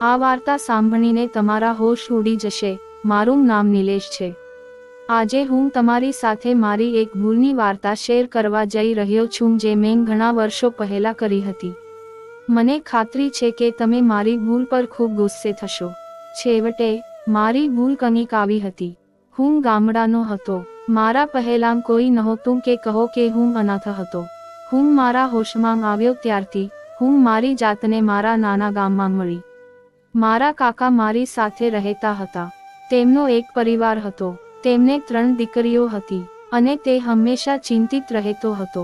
આ વાર્તા સાંભળીને તમારા હોશ ઉડી જશે। મારું નામ નિલેશ છે। આજે હું તમારી સાથે મારી એક ભૂલની વાર્તા શેર કરવા જઈ રહ્યો છું જે મેં ઘણા વર્ષો પહેલા કરી હતી। મને ખાતરી છે કે તમે મારી ભૂલ પર ખૂબ ગુસ્સે થશો। છેવટે મારી ભૂલ કંઈક આવી હતી। હું ગામડાનો હતો। મારા પહેલાં કોઈ નહોતું કે કહો કે હું અનાથ હતો। હું મારા હોશમાં આવ્યો ત્યારથી હું મારી જાતને મારા નાના ગામમાં મળી। મારા કાકા મારી સાથે રહેતા હતા। તેમનો એક પરિવાર હતો। તેમને 3 દીકરીઓ હતી અને તે હંમેશા ચિંતિત રહેતો હતો।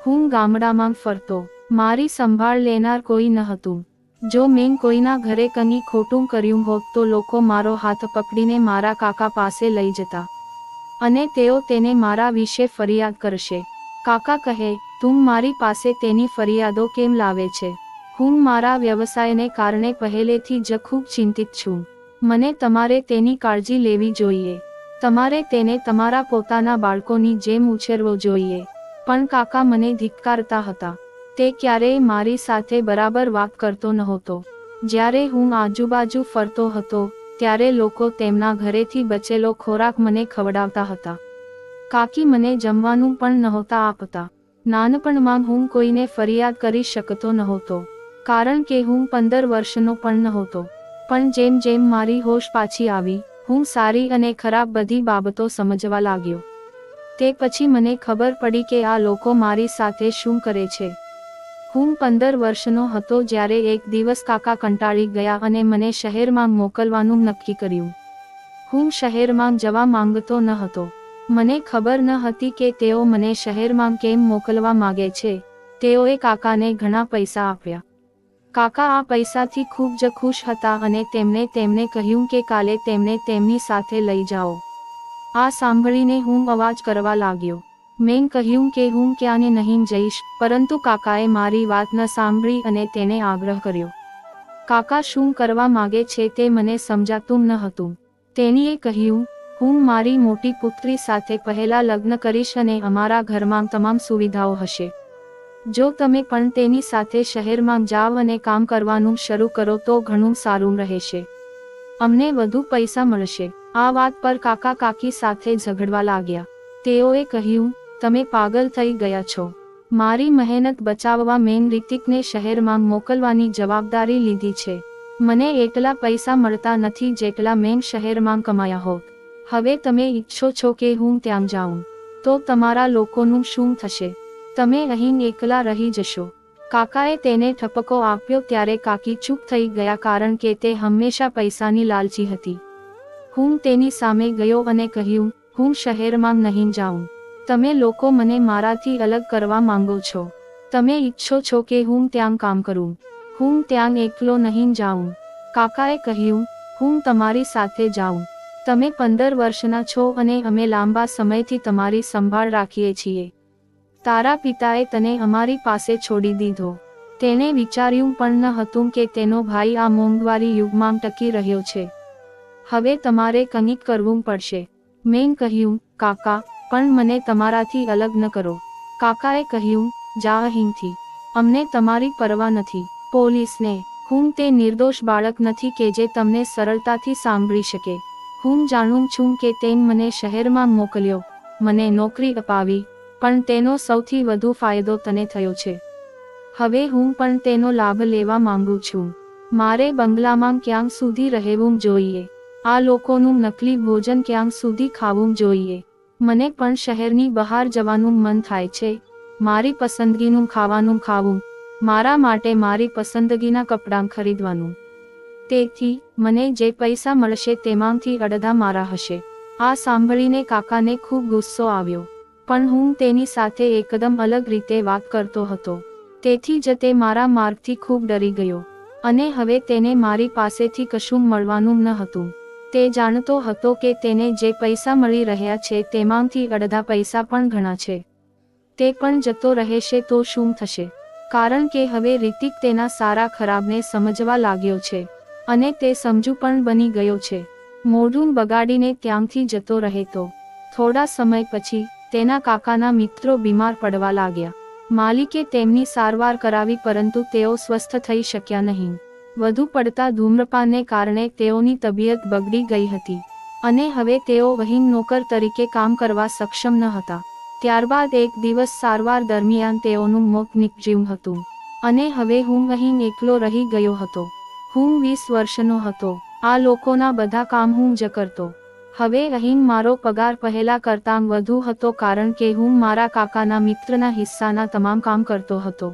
હું ગામડામાં ફરતો। મારી સંભાળ લેનાર કોઈ ન હતું। જો મેં કોઈના ઘરે કંઈ ખોટું કર્યું હોત તો લોકો મારો હાથ પકડીને મારા કાકા પાસે લઈ જતા અને તેઓ તેને મારા વિશે ફરિયાદ કરશે। કાકા કહે, તું મારી પાસે તેની ફરિયાદો કેમ લાવે છે? હું મારા વ્યવસાયને કારણે પહેલેથી જ ખૂબ ચિંતિત છું। મને તમારે તેની કાળજી લેવી જોઈએ। તમારે તેને તમારા પોતાના બાળકોની જેમ ઉછેરવો જોઈએ। પણ કાકા મને ધિક્કારતા હતા। તે ક્યારેય મારી સાથે બરાબર વાત કરતો નહોતો। જ્યારે હું આજુબાજુ ફરતો હતો ત્યારે લોકો તેમના ઘરેથી બચેલો ખોરાક મને ખવડાવતા હતા। કાકી મને જમવાનું પણ નહોતા આપતા। નાનપણમાં હું કોઈને ફરિયાદ કરી શકતો નહોતો કારણ કે હું 15 વર્ષનો પણ નહોતો। પણ જેમ જેમ મારી હોશ પાછી આવી હું સારી અને ખરાબ બધી બાબતો સમજવા લાગ્યો। તે પછી મને ખબર પડી કે આ લોકો મારી સાથે શું કરે છે। હું 15 વર્ષનો હતો જ્યારે એક દિવસ કાકા કંટાળી ગયા અને મને શહેરમાં મોકલવાનું નક્કી કર્યું। હું શહેરમાં જવા માંગતો ન હતો। મને ખબર ન હતી કે તેઓ મને શહેરમાં કેમ મોકલવા માગે છે। તેઓએ કાકાને ઘણા પૈસા આપ્યા। કાકા આ પૈસાથી ખૂબ જ ખુશ હતા અને તેમને કહ્યું કે કાલે તેમને તેમની સાથે લઈ જાઓ। આ સાંભળીને હું અવાજ કરવા લાગ્યો। મેં કહ્યું કે હું ક્યાંય નહીં જઈશ, પરંતુ કાકાએ મારી વાત ન સાંભળી અને તેને આગ્રહ કર્યો। કાકા શું કરવા માગે છે તે મને સમજાતું ન હતું। તેણીએ કહ્યું, હું મારી મોટી પુત્રી સાથે પહેલા લગ્ન કરીશ અને અમારા ઘરમાં તમામ સુવિધાઓ હશે। જો તમે પણ તેની સાથે શહેરમાં જાવ અને કામ કરવાનું શરૂ કરો તો ઘણું સારું રહેશે। અમને વધુ પૈસા મળશે। આ વાત પર કાકા કાકી સાથે ઝઘડવા લાગ્યા। તેઓએ કહ્યું, તમે પાગલ થઈ ગયા છો। મારી મહેનત બચાવવા મેં રિતિકને શહેરમાં મોકલવાની જવાબદારી લીધી છે। મને એટલા પૈસા મળતા નથી જેટલા મેં શહેરમાં કમાયા હોત। હવે તમે ઈચ્છો છો કે હું ત્યાં જાઉં તો તમારા લોકોનું શું થશે? તમે અહીં એકલા રહી જશો। કાકાએ તેને ઠપકો આપ્યો ત્યારે કાકી ચૂપ થઈ ગયા કારણ કે તે હંમેશા પૈસાની લાલચી હતી। હું તેની સામે ગયો અને કહ્યું, હું શહેરમાં નહીં જાઉં। તમે લોકો મને મારાથી અલગ કરવા માંગો છો। તમે ઈચ્છો છો કે હું ત્યાં કામ કરું। હું ત્યાં એકલો નહીં જાઉં। કાકાએ કહ્યું, હું તમારી સાથે જાઉં। તમે 15 વર્ષના છો અને અમે લાંબા સમયથી તમારી સંભાળ રાખીએ છીએ। તારા પિતાએ તને અમારી પાસે છોડી દીધો। તેણે વિચાર્યું પણ ન હતું કે તેનો ભાઈ આ મોંઘવારી યુગમાં ટકી રહ્યો છે। હવે તમારે કંઈક કરવું પડશે। મેં કહ્યું, કાકા, પણ મને તમારાથી અલગ ન કરો। કાકાએ કહ્યું, જા અહીંથી। અમને તમારી પરવા નથી। પોલીસને। હું તે નિર્દોષ બાળક નથી કે જે તમને સરળતાથી સાંભળી શકે। હું જાણું છું કે તેન મને શહેરમાં મોકલ્યો, મને નોકરી અપાવી, પણ તેનો સૌથી વધુ ફાયદો તને થયો છે। હવે હું પણ તેનો લાભ લેવા માંગુ છું। મારે બંગલામાં ક્યાં સુધી રહેવું જોઈએ? આ લોકોનું નકલી ભોજન ક્યાં સુધી ખાવું જોઈએ? મને પણ શહેરની બહાર જવાનું મન થાય છે। મારી પસંદગીનું ખાવાનું ખાવું, મારા માટે મારી પસંદગીના કપડાં ખરીદવાનું। તેથી મને જે પૈસા મળશે તેમાંથી અડધા મારા હશે। આ સાંભળીને કાકાને ખૂબ ગુસ્સો આવ્યો, પણ હું તેની સાથે એકદમ અલગ રીતે વાત કરતો હતો। તેથી જ તે મારા માર્ગથી ખૂબ ડરી ગયો અને હવે તેને મારી પાસેથી કશું મળવાનું ન હતું। તે જાણતો હતો કે તેને જે પૈસા મળી રહ્યા છે તેમાંથી અડધા પૈસા પણ ઘણા છે। તે પણ જતો રહેશે તો શું થશે? કારણ કે હવે રિતિક તેના સારા ખરાબને સમજવા લાગ્યો છે અને તે સમજુ પણ બની ગયો છે। મોઢું બગાડીને ત્યાંથી જતો રહેતો। થોડા સમય પછી તેના કાકાના મિત્રો બીમાર પડવા લાગ્યા। માલિકે તેમની સારવાર કરાવી પરંતુ તેઓ સ્વસ્થ થઈ શક્યા નહીં। વધુ પડતા ધૂમ્રપાનને કારણે તેઓની તબિયત બગડી ગઈ હતી અને હવે તેઓ અહીં નોકર તરીકે કામ કરવા સક્ષમ ન હતા. ત્યારબાદ એક દિવસ સારવાર દરમિયાન તેઓનું મોત નીપજ્યું હતું અને હવે હું અહીં એકલો રહી ગયો હતો. હું 20 વર્ષનો હતો. આ લોકોના બધા કામ હું જ કરતો. હવે અહીં મારો પગાર પહેલા કરતાં વધુ હતો કારણ કે હું મારા કાકાના મિત્રના હિસ્સાના તમામ કામ કરતો હતો.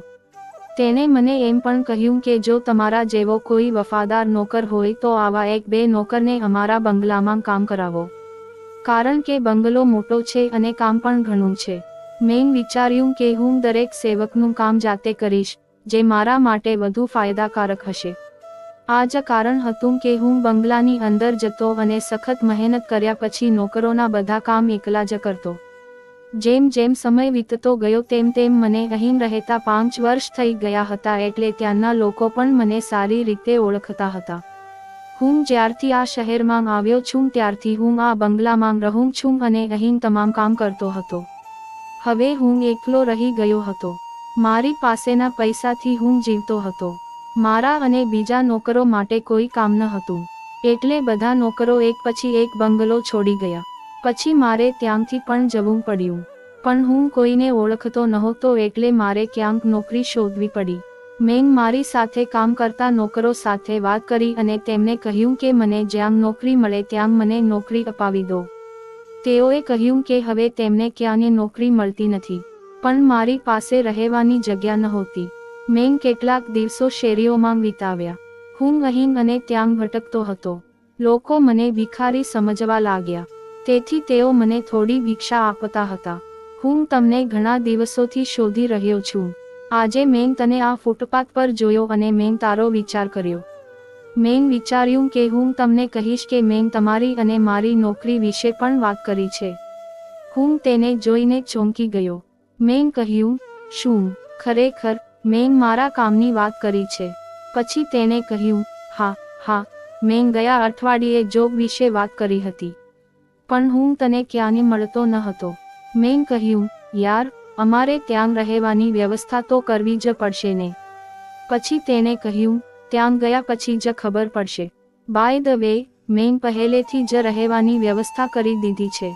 તેણે મને એમ પણ કહ્યું કે જો તમારા જેવો કોઈ વફાદાર નોકર હોય તો આવા 1-2 નોકરને અમારા બંગલામાં કામ કરાવો, કારણ કે બંગલો મોટો છે અને કામ પણ ઘણું છે. મેં વિચાર્યું કે હું દરેક સેવકનું કામ જાતે કરીશ, જે મારા માટે વધુ ફાયદાકારક હશે. આ જ કારણ હતું કે હું બંગલાની અંદર જતો અને સખત મહેનત કર્યા પછી નોકરોના બધા કામ એકલા જ કરતો. જેમ જેમ સમય વીતતો ગયો તેમ તેમ મને અહીં રહેતા 5 વર્ષ થઈ ગયા હતા, એટલે ત્યાંના લોકો પણ મને સારી રીતે ઓળખતા હતા. હું જ્યારથી આ શહેરમાં આવ્યો છું ત્યારથી હું આ બંગલામાં રહું છું અને અહીં તમામ કામ કરતો હતો. હવે હું એકલો રહી ગયો હતો. મારી પાસેના પૈસાથી હું જીવતો હતો. મારા અને બીજા નોકરો માટે કોઈ કામ ન હતું, એટલે બધા નોકરો એક પછી એક બંગલો છોડી ગયા. પછી મારે ત્યાંથી પણ જવું પડ્યું, પણ હું કોઈને ઓળખતો નહોતો એટલે મારે ક્યાંક નોકરી શોધવી પડી. મેં મારી સાથે કામ કરતા નોકરો સાથે વાત કરી અને તેમને કહ્યું કે મને જ્યાં નોકરી મળે ત્યાં મને નોકરી અપાવી દો. તેઓએ કહ્યું કે હવે તેમને ક્યાંય નોકરી મળતી નથી, પણ મારી પાસે રહેવાની જગ્યા નહોતી. મેં કેટલાક દિવસો શેરીઓમાં વિતાવ્યા. હું અહીં અને ત્યાં ભટકતો હતો. લોકો મને ભિખારી સમજવા લાગ્યા, તેથી તેઓ મને થોડી ભિક્ષા આપતા હતા. હું તમને ઘણા દિવસોથી શોધી રહ્યો છું. આજે મેં તને આ ફૂટપાથ પર જોયો અને મેં તારો વિચાર કર્યો. મેં વિચાર્યું કે હું તમને કહીશ કે મેં તમારી અને મારી નોકરી વિશે પણ વાત કરી છે. હું તેને જોઈને ચોંકી ગયો. મેં કહ્યું, શું ખરેખર? મેં મારા કામની વાત કરી છે. પછી તેણે કહ્યું, હા, મેં ગયા અઠવાડિયે જોબ વિશે વાત કરી હતી, પણ હું તને ક્યાંય મળતો ન હતો. મેં કહ્યું, યાર, અમારે ત્યાં રહેવાની વ્યવસ્થા તો કરવી જ પડશે ને. પછી તેણે કહ્યું, ત્યાં ગયા પછી જ ખબર પડશે. બાય ધ વે, મેં પહેલેથી જ રહેવાની વ્યવસ્થા કરી દીધી છે.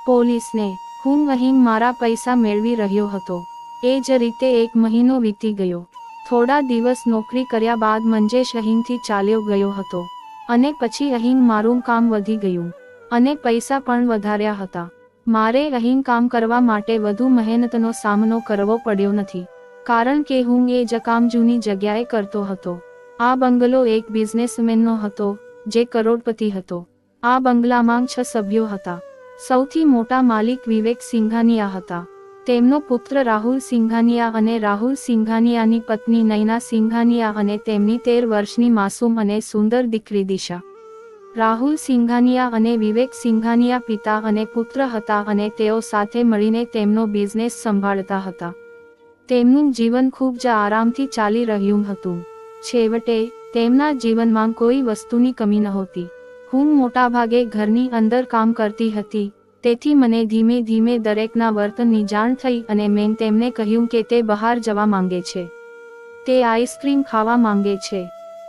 પોલીસને. હું અહીં મારા પૈસા મેળવી રહ્યો હતો. એ જ રીતે 1 મહિનો વીતી ગયો. થોડા દિવસ નોકરી કર્યા બાદ મંજેશ અહીંથી ચાલ્યો ગયો હતો અને પછી અહીં મારું કામ વધી ગયું અને પૈસા પણ વધાર્યા હતા. મારે અહીં કામ કરવા માટે વધુ મહેનતનો સામનો કરવો પડ્યો નથી, કારણ કે હું એ જ કામ જૂની જગ્યાએ કરતો હતો. આ બંગલો એક બિઝનેસમેનનો હતો, જે કરોડપતિ હતો. આ બંગલામાં 6 સભ્યો હતા. સૌથી મોટા માલિક વિવેક સિંઘાનિયા હતા. તેમનો પુત્ર રાહુલ સિંઘાનિયા અને રાહુલ સિંઘાનિયાની પત્ની નયના સિંઘાનિયા અને તેમની 13 વર્ષની માસૂમ અને સુંદર દીકરી દિશા. રાહુલ સિંઘાનિયા અને વિવેક સિંઘાનિયા પિતા અને પુત્ર હતા અને તેઓ સાથે મળીને તેમનો બિઝનેસ સંભાળતા હતા. તેમનું જીવન ખૂબ જ આરામથી ચાલી રહ્યું હતું. છેવટે, તેમના જીવનમાં કોઈ વસ્તુની કમી નહોતી. હું મોટાભાગે ઘરની અંદર કામ કરતી હતી, તેથી મને ધીમે ધીમે દરેકના વર્તનની જાણ થઈ અને મેં તેમને કહ્યું કે તે બહાર જવા માંગે છે. તે આઈસ્ક્રીમ ખાવા માંગે છે.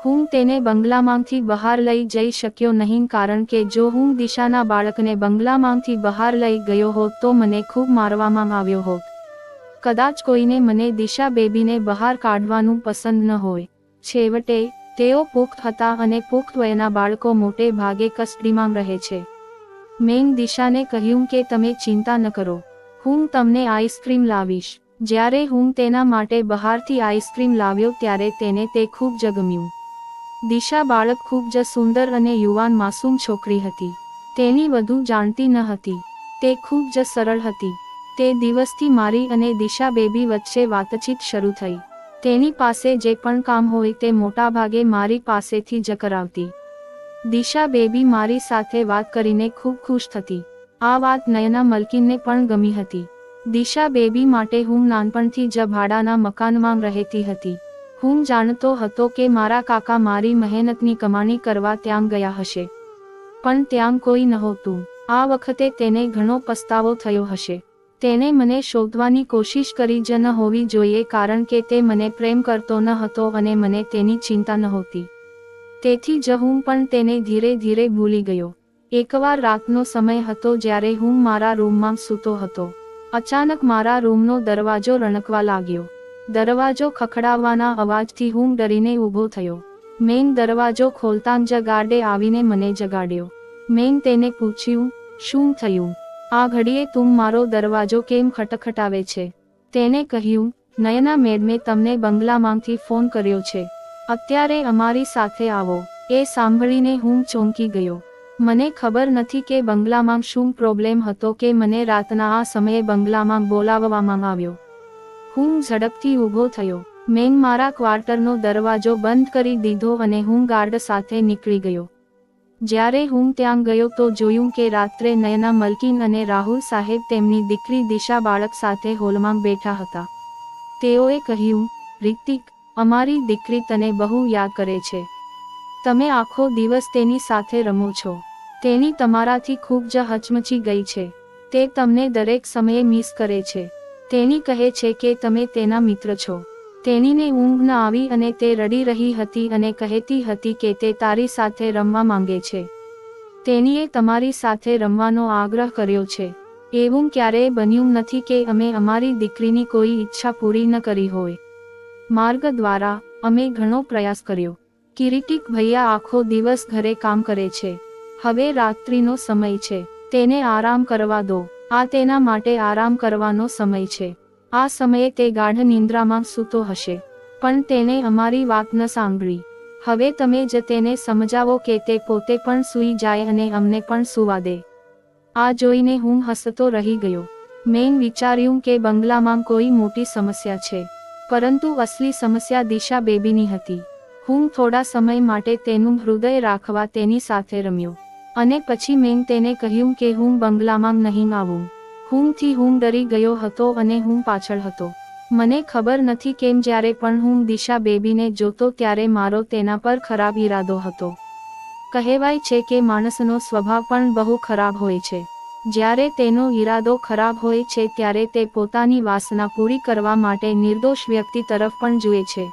હું તેને બંગલામાંથી બહાર લઈ જઈ શક્યો નહીં, કારણ કે જો હું દિશાના બાળકને બંગલામાંથી બહાર લઈ ગયો હોત તો મને ખૂબ મારવામાં આવ્યો હોત. કદાચ કોઈને મને દિશા બેબીને બહાર કાઢવાનું પસંદ ન હોય. છેવટે, તેઓ પુખ્ત હતા અને પુખ્ત વયના બાળકો મોટે ભાગે કસ્ટડીમાં રહે છે. મેં દિશાને કહ્યું કે તમે ચિંતા ન કરો, હું તમને આઈસ્ક્રીમ લાવીશ. જ્યારે હું તેના માટે બહારથી આઈસ્ક્રીમ લાવ્યો ત્યારે તેને તે ખૂબ જ ગમ્યું. દિશા બાળક ખૂબ જ સુંદર અને યુવાન માસૂમ છોકરી હતી. તેની વધુ જાણતી ન હતી. તે ખૂબ જ સરળ હતી. તે દિવસથી મારી અને દિશા બેબી વચ્ચે વાતચીત શરૂ થઈ. તેની પાસે જે પણ કામ હોય તે મોટાભાગે મારી પાસેથી જ કરાવતી. દિશા બેબી મારી સાથે વાત કરીને ખૂબ ખુશ થતી. આ વાત નયના મલકીનને પણ ગમી હતી. દિશા બેબી માટે હું નાનપણથી જ ભાડાના મકાનમાં રહેતી હતી. હું જાણતો હતો કે મારા કાકા મારી મહેનતની કમાણી કરવા ત્યાં ગયા હશે, પણ ત્યાં કોઈ નહોતું. આ વખતે તેને ઘણો પસ્તાવો થયો હશે. તેને મને શોધવાની કોશિશ કરી જ ન હોવી જોઈએ, કારણ કે તે મને પ્રેમ કરતો ન હતો અને મને તેની ચિંતા નહોતી. તેથી જ હું પણ તેને ધીરે ધીરે ભૂલી ગયો. એકવાર રાતનો સમય હતો જ્યારે હું મારા રૂમમાં સૂતો હતો. અચાનક મારા રૂમનો દરવાજો રણકવા લાગ્યો. દરવાજો ખખડાવવાના અવાજથી હું ડરીને ઊભો થયો. મેં દરવાજો ખોલતાં જ ગાર્ડે આવીને મને જગાડ્યો. મેં તેને પૂછ્યું, શું થયું? આ ઘડીએ તું મારો દરવાજો કેમ ખટખટાવે છે? તેને કહ્યું, નયના મેડમે તમને બંગલામાંથી ફોન કર્યો છે. અત્યારે અમારી સાથે આવો. એ સાંભળીને હું ચોંકી ગયો. મને ખબર નથી કે બંગલામાં શું પ્રોબ્લેમ હતો કે મને રાતના આ સમયે બંગલામાં બોલાવવામાં આવ્યો. હું ઝડપથી ઊભો થયો. મેં મારા ક્વાર્ટરનો દરવાજો બંધ કરી દીધો અને હું ગાર્ડ સાથે નીકળી ગયો. જ્યારે હું ત્યાં ગયો તો જોયું કે રાત્રે નયના મલકીન અને રાહુલ સાહેબ તેમની દીકરી દિશા બાળક સાથે હોલમાં બેઠા હતા. તેઓએ કહ્યું, રિતિક, અમારી દીકરી તને બહુ યાદ કરે છે. તમે આખો દિવસ તેની સાથે રમો છો. તેની તમારાથી ખૂબ જ હચમચી ગઈ છે. તે તમને દરેક સમયે મિસ કરે છે. તેની કહે છે કે તમે તેના મિત્ર છો. તેણીને ઊંઘ ન આવી અને તે રડી રહી હતી અને કહેતી હતી કે તે તારી સાથે રમવા માંગે છે. તેણીએ તમારી સાથે રમવાનો આગ્રહ કર્યો છે. એવું ક્યારેય બન્યું નથી કે અમે અમારી દીકરીની કોઈ ઈચ્છા પૂરી ન કરી હોય. માર્ગ દ્વારા અમે ઘણો પ્રયાસ કર્યો. કિરીટિક ભૈયા આખો દિવસ ઘરે કામ કરે છે. હવે રાત્રિનો સમય છે. તેને આરામ કરવા દો. આ તેના માટે આરામ કરવાનો સમય છે. આ સમયે તે ગાઢ નિંદ્રામાં સૂતો હશે. પણ તેને અમારી વાત ન સાંભળી. હવે તમે જ તેને સમજાવો કે તે પોતે પણ સૂઈ જાય અને અમને પણ સૂવા દે. આ જોઈને હું હસતો રહી ગયો. મેં વિચાર્યું કે બંગલામાં કોઈ મોટી સમસ્યા છે. પરંતુ અસલી સમસ્યા દિશા બેબીની હતી. હું થોડા સમય માટે તેનું હૃદય રાખવા તેની સાથે રમ્યો. અને પછી મેં તેને કહ્યું કે હું બંગલામાં નહીં આવું. હું ડરી ગયો હતો અને હું પાછળ હતો. મને ખબર નથી કેમ જ્યારે પણ હું દિશા બેબીને જોતો ત્યારે મારો તેના પર ખરાબ ઈરાદો હતો. કહેવાય છે કે માણસનો સ્વભાવ પણ બહુ ખરાબ હોય છે. જ્યારે તેનો ઈરાદો ખરાબ હોય છે ત્યારે તે પોતાની વાસના પૂરી કરવા માટે નિર્દોષ વ્યક્તિ તરફ પણ જુએ છે.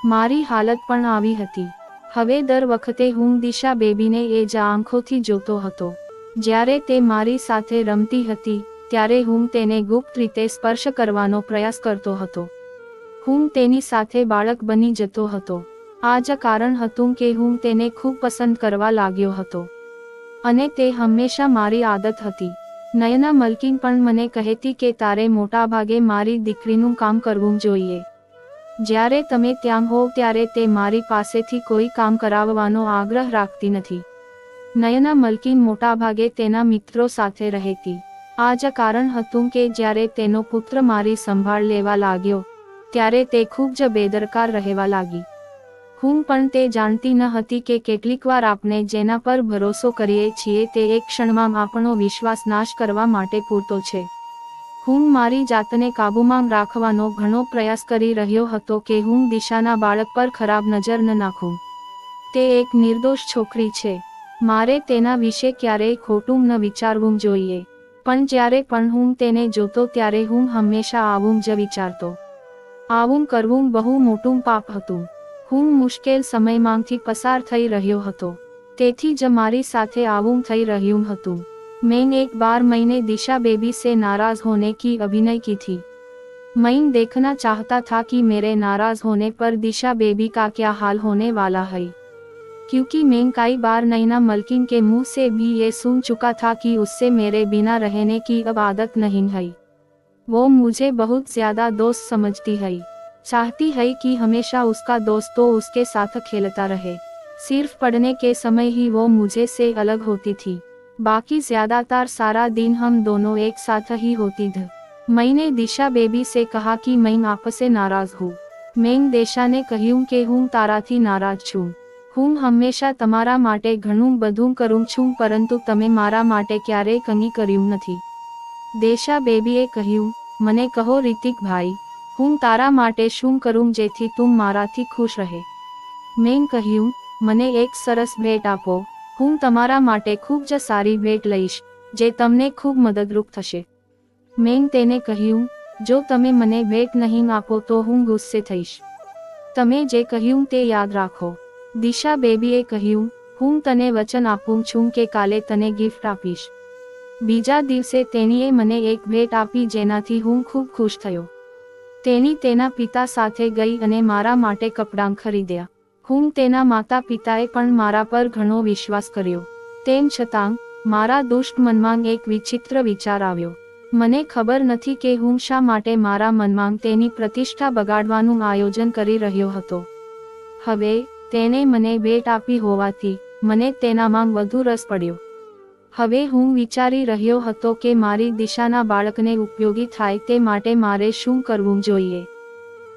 મારી હાલત પણ આવી હતી. હવે દર વખતે હું દિશા બેબીને એ જ આંખોથી જોતો હતો. જ્યારે તે મારી સાથે રમતી હતી ત્યારે હું તેને ગુપ્ત રીતે સ્પર્શ કરવાનો પ્રયાસ કરતો હતો. હું તેની સાથે બાળક બની જતો હતો. આ જ કારણ હતું કે હું તેને ખૂબ પસંદ કરવા લાગ્યો હતો. અને તે હંમેશા મારી આદત હતી. નયના મલકીન પણ મને કહેતી કે તારે મોટાભાગે મારી દીકરીનું કામ કરવું જોઈએ. જ્યારે તમે ત્યાં હોવ ત્યારે તે મારી પાસેથી કોઈ કામ કરાવવાનો આગ્રહ રાખતી નથી. નયના મલકીન મોટાભાગે તેના મિત્રો સાથે રહેતી. આ જ કારણ હતું કે જ્યારે તેનો પુત્ર મારી સંભાળ લેવા લાગ્યો ત્યારે તે ખૂબ જ બેદરકાર રહેવા લાગી. હું પણ તે જાણતી ન હતી કે કેટલીકવાર આપણે જેના પર ભરોસો કરીએ છીએ તે એક ક્ષણમાં આપણો વિશ્વાસ નાશ કરવા માટે પૂરતો છે. હું મારી જાતને કાબૂમાં રાખવાનો ઘણો પ્રયાસ કરી રહ્યો હતો કે હું દિશાના બાળક પર ખરાબ નજર ન નાખું. તે એક નિર્દોષ છોકરી છે. મારે તેના વિશે ક્યારેય ખોટું ન વિચારવું જોઈએ. પણ જ્યારે પણ હું તેને જોતો ત્યારે હું હંમેશા આવું જ વિચારતો. આવું કરવું બહુ મોટું પાપ હતું. હું મુશ્કેલ સમયમાંથી પસાર થઈ રહ્યો હતો. તેથી જ મારી સાથે આવું થઈ રહ્યું હતું. मैंने एक बार मैंने दिशा बेबी से नाराज होने की अभिनय की थी. मैं देखना चाहता था कि मेरे नाराज होने पर दिशा बेबी का क्या हाल होने वाला है. क्योंकि मैं कई बार नैना मलकिन के मुंह से भी ये सुन चुका था कि उससे मेरे बिना रहने की अब आदत नहीं है. वो मुझे बहुत ज्यादा दोस्त समझती है. चाहती है कि हमेशा उसका दोस्त तो उसके साथ खेलता रहे. सिर्फ पढ़ने के समय ही वो मुझे से अलग होती थी. बाकी ज्यादातर सारा दिन हम दोनों एक साथ ही होती थी. मैंने दिशा बेबी से कहा कि मैं आपसे नाराज हूँ. मैं दिशाने કહ્યું કે હું તારાથી નારાજ છું. હું હંમેશા તમારા માટે ઘણું બધું કરું છું પરંતુ તમે મારા માટે ક્યારેય કંઈ કર્યું નથી. દિશા બેબીએ કહ્યું, મને કહો રિતિક ભાઈ, હું તારા માટે શું કરું જેથી તું મારાથી ખુશ રહે. મેં કહ્યું, મને એક સરસ ભેટ આપો. હું તમારા માટે ખૂબ જ સારી ભેટ લઈશ જે તમને ખૂબ મદદરૂપ થશે. મેં તેને કહ્યું, જો તમે મને ભેટ નહીં આપો તો હું ગુસ્સે થઈશ. તમે જે કહ્યું તે યાદ રાખો. દિશા બેબીએ કહ્યું, હું તને વચન આપું છું કે કાલે તને ગિફ્ટ આપીશ. બીજા દિવસે તેણીએ મને એક ભેટ આપી જેનાથી હું ખૂબ ખુશ થયો. તેણી તેના પિતા સાથે ગઈ અને મારા માટે કપડાં ખરીદ્યા. તેના માતા પિતાએ પણ મારા પર ઘણો વિશ્વાસ કર્યો. તેમ છતાં મારા દુષ્ટ મનમાં એક વિચિત્ર વિચાર આવ્યો. મને ખબર નથી કે હું શા માટે મારા મનમાં તેની પ્રતિષ્ઠા બગાડવાનું આયોજન કરી રહ્યો હતો. હવે તેણે મને ભેટ આપી હોવાથી મને તેનામાં વધુ રસ પડ્યો. હવે હું વિચારી રહ્યો હતો કે મારી દિશાના બાળકને ઉપયોગી થાય તે માટે મારે શું કરવું જોઈએ.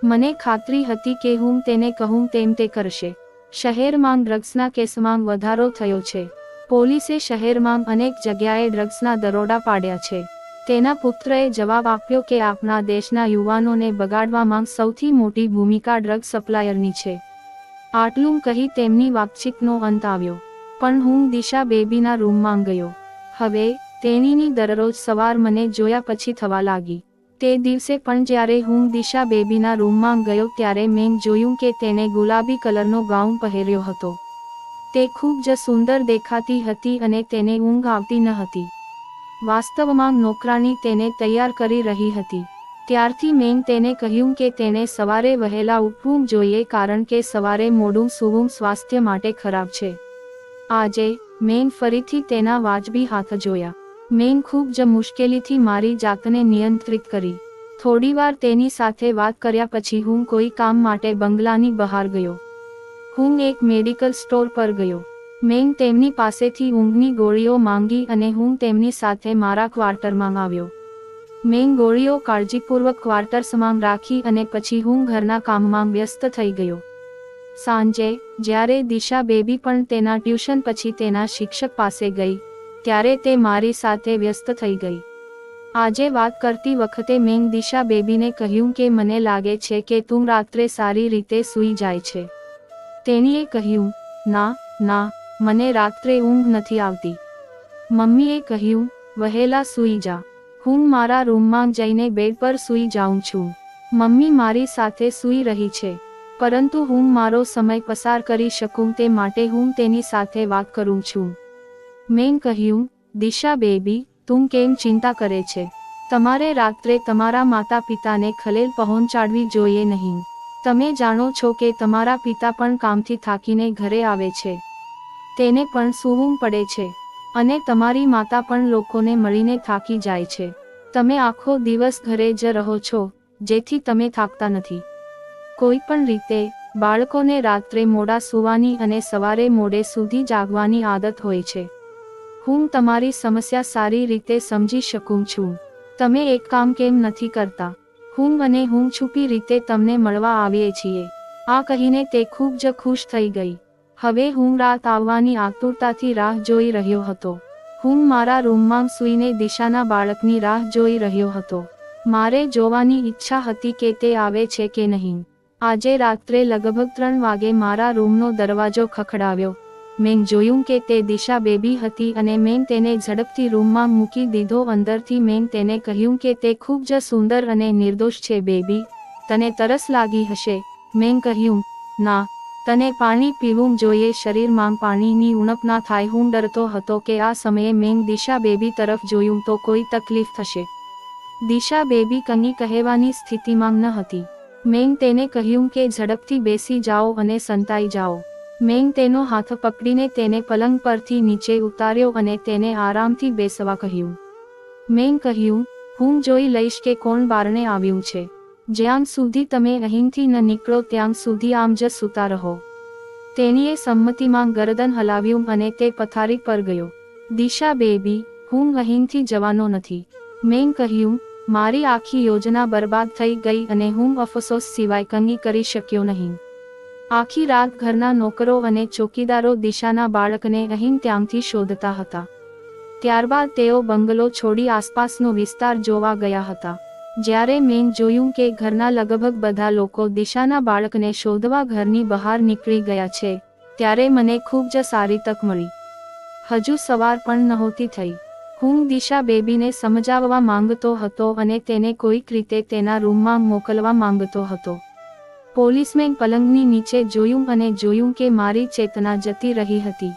મને ખાતરી હતી કે હું તેને કહું તેમ તે કરશે. શહેરમાં ડ્રગ્સના કેસમાં વધારો થયો છે. પોલીસે શહેરમાં અનેક જગ્યાએ ડ્રગ્સના દરોડા પાડ્યા છે. તેના પુત્રએ જવાબ આપ્યો કે આપણા દેશના યુવાનોને બગાડવામાં સૌથી મોટી ભૂમિકા ડ્રગ સપ્લાયરની છે. આટલું કહી તેમની વાતચીતનો અંત આવ્યો. પણ હું દિશા બેબીના રૂમમાં ગયો. હવે તેણીની દરરોજ સવાર મને જોયા પછી થવા લાગી. તે દિવસે પણ જ્યારે હું દિશા બેબીના રૂમમાં ગયો ત્યારે મેં જોયું કે તેને ગુલાબી કલરનો ગાઉન પહેર્યો હતો. તે ખૂબ જ સુંદર દેખાતી હતી અને તેને ઊંઘ આવતી ન હતી. વાસ્તવમાં નોકરાણી તેને તૈયાર કરી રહી હતી. ત્યારથી મેં તેને કહ્યું કે તેણે સવારે વહેલા ઉઠવું જોઈએ કારણ કે સવારે મોડું સૂવું સ્વાસ્થ્ય માટે ખરાબ છે. આજે મેં ફરીથી તેના વાજબી હાથ જોયા. મેં ખૂબ જ મુશ્કેલીથી મારી જાતને નિયંત્રિત કરી. થોડીવાર તેની સાથે વાત કર્યા પછી હું કોઈ કામ માટે બંગલાની બહાર ગયો. હું એક મેડિકલ સ્ટોર પર ગયો. મેં તેમની પાસેથી ઊંઘની ગોળીઓ માંગી અને હું તેમની સાથે મારા ક્વાર્ટરમાં આવ્યો. મેં ગોળીઓ કાળજીપૂર્વક ક્વાર્ટર્સમાં રાખી અને પછી હું ઘરના કામમાં વ્યસ્ત થઈ ગયો. સાંજે જ્યારે દિશા બેબી પણ તેના ટ્યુશન પછી તેના શિક્ષક પાસે ગઈ ત્યારે તે મારી સાથે વ્યસ્ત થઈ ગઈ. આજે વાત કરતી વખતે મેં દિશા બેબીને કહ્યું કે મને લાગે છે કે તું રાત્રે સારી રીતે સૂઈ જાય છે. તેણીએ કહ્યું, ના, મને રાત્રે ઊંઘ નથી આવતી. મમ્મીએ કહ્યું, વહેલા સૂઈ જા. હું મારા રૂમમાં જઈને બેડ પર સૂઈ જાઉં છું. મમ્મી મારી સાથે સૂઈ રહી છે, પરંતુ હું મારો સમય પસાર કરી શકું તે માટે હું તેની સાથે વાત કરું છું. મેં કહ્યું, દિશા બેબી, તું કેમ ચિંતા કરે છે? તમારે રાત્રે તમારા માતા પિતાને ખલેલ પહોંચાડવી જોઈએ નહીં. તમે જાણો છો કે તમારા પિતા પણ કામથી થાકીને ઘરે આવે છે. તેને પણ સૂવું પડે છે અને તમારી માતા પણ લોકોને મળીને થાકી જાય છે. તમે આખો દિવસ ઘરે જ રહો છો જેથી તમે થાકતા નથી. કોઈ પણ રીતે બાળકોને રાત્રે મોડા સૂવાની અને સવારે મોડે સુધી જાગવાની આદત હોય છે. હું તમારી સમસ્યા સારી રીતે સમજી શકું છું. તમે એક કામ કેમ નથી કરતા? હું છુપી રીતે તમને મળવા આવીએ છીએ. આ કહીને તે ખૂબ જ ખુશ થઈ ગઈ. હવે હું રાત આવવાની આતુરતાથી રાહ જોઈ રહ્યો હતો. હું મારા રૂમમાં સૂઈને દિશાના બાળકની રાહ જોઈ રહ્યો હતો. મારે જોવાની ઈચ્છા હતી કે તે આવે છે કે નહીં. આજે રાત્રે લગભગ 3 વાગે મારા રૂમનો દરવાજો ખખડાવ્યો. મેં જોયું કે તે દિશા બેબી હતી અને મેં તેને ઝડપથી રૂમમાં મૂકી દીધો. અંદરથી મેં તેને કહ્યું કે તે ખૂબ જ સુંદર અને નિર્દોષ છે. બેબી, તને તરસ લાગી હશે. મેં કહ્યું, ના, તને પાણી પીવું જોઈએ. શરીરમાં પાણીની ઉણપ ના થાય. હું ડરતો હતો કે આ સમયે મેં દિશા બેબી તરફ જોયું તો કોઈ તકલીફ થશે. દિશા બેબી કંઈ કહેવાની સ્થિતિમાં ન હતી. મેં તેને કહ્યું કે ઝડપથી બેસી જાઓ અને સંતાઈ જાઓ. મેં તેનો હાથ પકડીને તેને પલંગ પરથી નીચે ઉતાર્યો અને તેને આરામથી બેસવા કહ્યું. મેં કહ્યું, હું જોઈ લઈશ કે કોણ બારણે આવ્યું છે. જ્યાં સુધી તમે અહીંથી ન નીકળો ત્યાં સુધી આમ જ સૂતા રહો. તેણીએ સંમતિમાં ગરદન હલાવ્યું અને તે પથારી પર ગયો. દિશા બેબી, હું અહીંથી જવાનો નથી. મેં કહ્યું, મારી આખી યોજના બરબાદ થઈ ગઈ અને હું અફસોસ સિવાય કંઈ કરી શક્યો નહીં. આખી રાત ઘરના નોકરો અને ચોકીદારો દિશાના બાળકને અહીં ત્યાંથી શોધતા હતા. ત્યારબાદ તેઓ બંગલો છોડી આસપાસનો વિસ્તાર જોવા ગયા હતા. જ્યારે મેં જોયું કે ઘરના લગભગ બધા લોકો દિશાના બાળકને શોધવા ઘરની બહાર નીકળી ગયા છે, ત્યારે મને ખૂબ જ સારી તક મળી. હજુ સવાર પણ નહોતી થઈ. હું દિશા બેબીને સમજાવવા માંગતો હતો અને તેને કોઈક રીતે તેના રૂમમાં મોકલવા માંગતો હતો. પોલીસમેન પલંગની નીચે જોયું અને જોયું કે મારી ચેતના જતી રહી હતી.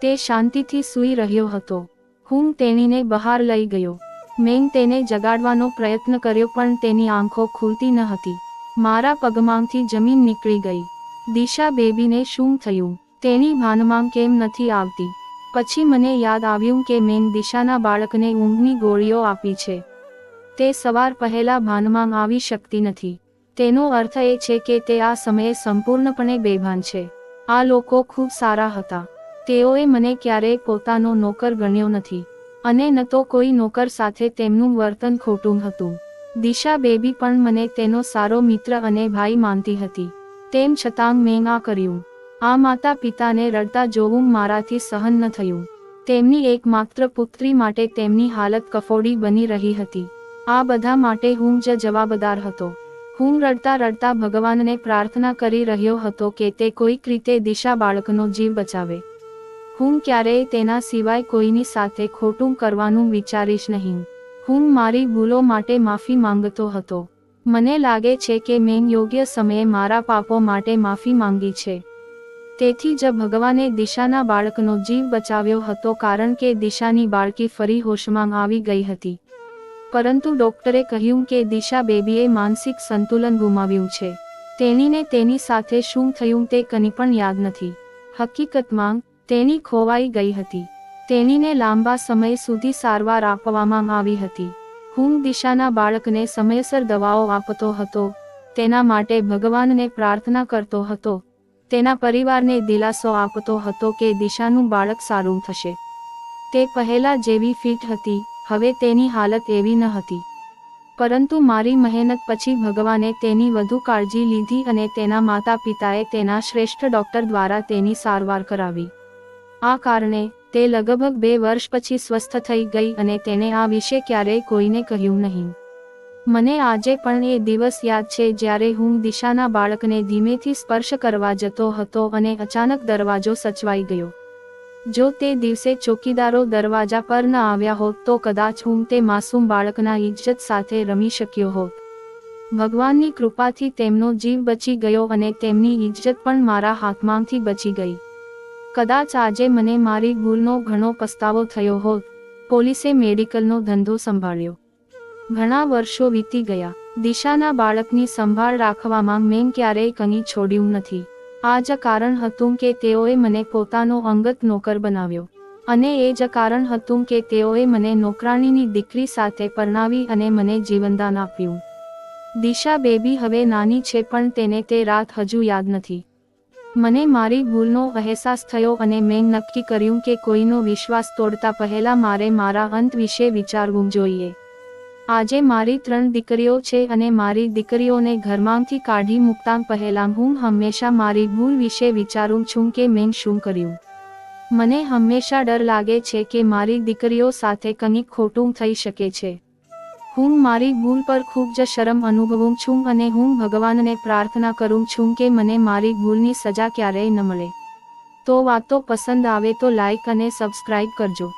તે શાંતિથી સૂઈ રહ્યો હતો. હું તેણીને બહાર લઈ ગયો. મેં તેને જગાડવાનો પ્રયત્ન કર્યો પણ તેની આંખો ખુલતી ન હતી. મારા પગમાંથી જમીન નીકળી ગઈ. દિશા બેબીને શું થયું? તેની ભાનમાં કેમ નથી આવતી? પછી મને યાદ આવ્યું કે મેં દિશાના બાળકને ઊંઘની ગોળીઓ આપી છે. તે સવાર પહેલા ભાનમાં આવી શકતી નથી. તેનો અર્થ એ છે કે તે આ સમયે સંપૂર્ણપણે બેભાન છે. આ લોકો ખૂબ સારા હતા. તેઓએ મને ક્યારેય પોતાનો નોકર ગણ્યો નથી અને ન તો કોઈ નોકર સાથે તેમનું વર્તન ખોટું હતું. દિશા બેબી પણ મને તેનો સારો મિત્ર અને ભાઈ માનતી હતી. તેમ છતાં મેં આ કર્યું. આ માતા પિતાને રડતા જોવું મારાથી સહન ન થયું. તેમની એકમાત્ર પુત્રી માટે તેમની હાલત કફોડી બની રહી હતી. આ બધા માટે હું જ જવાબદાર હતો. હું રડતા રડતા ભગવાનને પ્રાર્થના કરી રહ્યો હતો કે તે કોઈક રીતે દિશા બાળકનો જીવ બચાવે. હું ક્યારેય તેના સિવાય કોઈની સાથે ખોટું કરવાનું વિચારીશ નહીં. હું મારી ભૂલો માટે માફી માંગતો હતો. મને લાગે છે કે મેં યોગ્ય સમયે મારા પાપો માટે માફી માંગી છે. તેથી જ ભગવાને દિશાના બાળકનો જીવ બચાવ્યો હતો કારણ કે દિશાની બાળકી ફરી હોશમાં આવી ગઈ હતી. પરંતુ ડોક્ટરે કહ્યું કે દિશા બેબીએ માનસિક સંતુલન ગુમાવ્યું છે. તેણીને તેની સાથે શું થયું તે કંઈ પણ યાદ નથી. હકીકતમાં તેણી ખોવાઈ ગઈ હતી. તેણીને લાંબા સમય સુધી સારવાર આપવામાં આવી હતી. હું દિશાના બાળકને સમયસર દવાઓ આપતો હતો. તેના માટે ભગવાનને પ્રાર્થના કરતો હતો. તેના પરિવારને દિલાસો આપતો હતો કે દિશાનું બાળક સારું થશે. તે પહેલા જેવી ફિટ હતી, હવે તેની હાલત એવી ન હતી. પરંતુ મારી મહેનત પછી ભગવાને તેની વધુ કાળજી લીધી અને તેના માતા પિતાએ તેના શ્રેષ્ઠ ડોક્ટર દ્વારા તેની સારવાર કરાવી. આ કારણે તે લગભગ 2 વર્ષ પછી સ્વસ્થ થઈ ગઈ અને તેણે આ વિશે ક્યારેય કોઈને કહ્યું નહીં. મને આજે પણ એ દિવસ યાદ છે જ્યારે હું દિશાના બાળકને ધીમેથી સ્પર્શ કરવા જતો હતો અને અચાનક દરવાજો સચવાઈ ગયો. જો તે દિવસે ચોકીદારો દરવાજા પર ન આવ્યા હોત તો કદાચ હું તે માસૂમ બાળકના ઇજ્જત સાથે રમી શક્યો હોત. ભગવાનની કૃપાથી તેમનો જીવ બચી ગયો અને તેમની ઇજ્જત પણ મારા હાથમાંથી બચી ગઈ. કદાચ આજે મને મારી ભૂલનો ઘણો પસ્તાવો થયો હોત. પોલીસે મેડિકલનો ધંધો સંભાળ્યો. ઘણા વર્ષો વીતી ગયા. દિશાના બાળકની સંભાળ રાખવામાં મેં ક્યારેય કંઈ છોડ્યું નથી. આ જ કારણ હતું કે તેઓએ મને પોતાનો અંગત નોકર બનાવ્યો. અને એ જ કારણ હતું કે તેઓએ મને નોકરાણીની દીકરી સાથે પરણાવી અને મને જીવનદાન આપ્યું. દિશા બેબી હવે નાની છે પણ તેને તે રાત હજુ યાદ નથી. મને મારી ભૂલનો અહેસાસ થયો અને મેં નક્કી કર્યું કે કોઈનો વિશ્વાસ તોડતા પહેલા મારે મારા અંત વિશે વિચારવું જોઈએ. આજે મારી 3 દીકરીઓ છે અને મારી દીકરીઓને ઘરમાંથી કાઢી મૂકતા પહેલા હું હંમેશા મારી ભૂલ વિશે વિચારું છું કે મેં શું કર્યું. મને હંમેશા ડર લાગે છે કે મારી દીકરીઓ સાથે કંઈક ખોટું થઈ શકે છે. હું મારી ભૂલ પર ખૂબ જ શરમ અનુભવું છું અને હું ભગવાનને પ્રાર્થના કરું છું કે મને મારી ભૂલની સજા ક્યારેય ન મળે. તો વાતો પસંદ આવે તો લાઈક અને સબસ્ક્રાઇબ કરજો.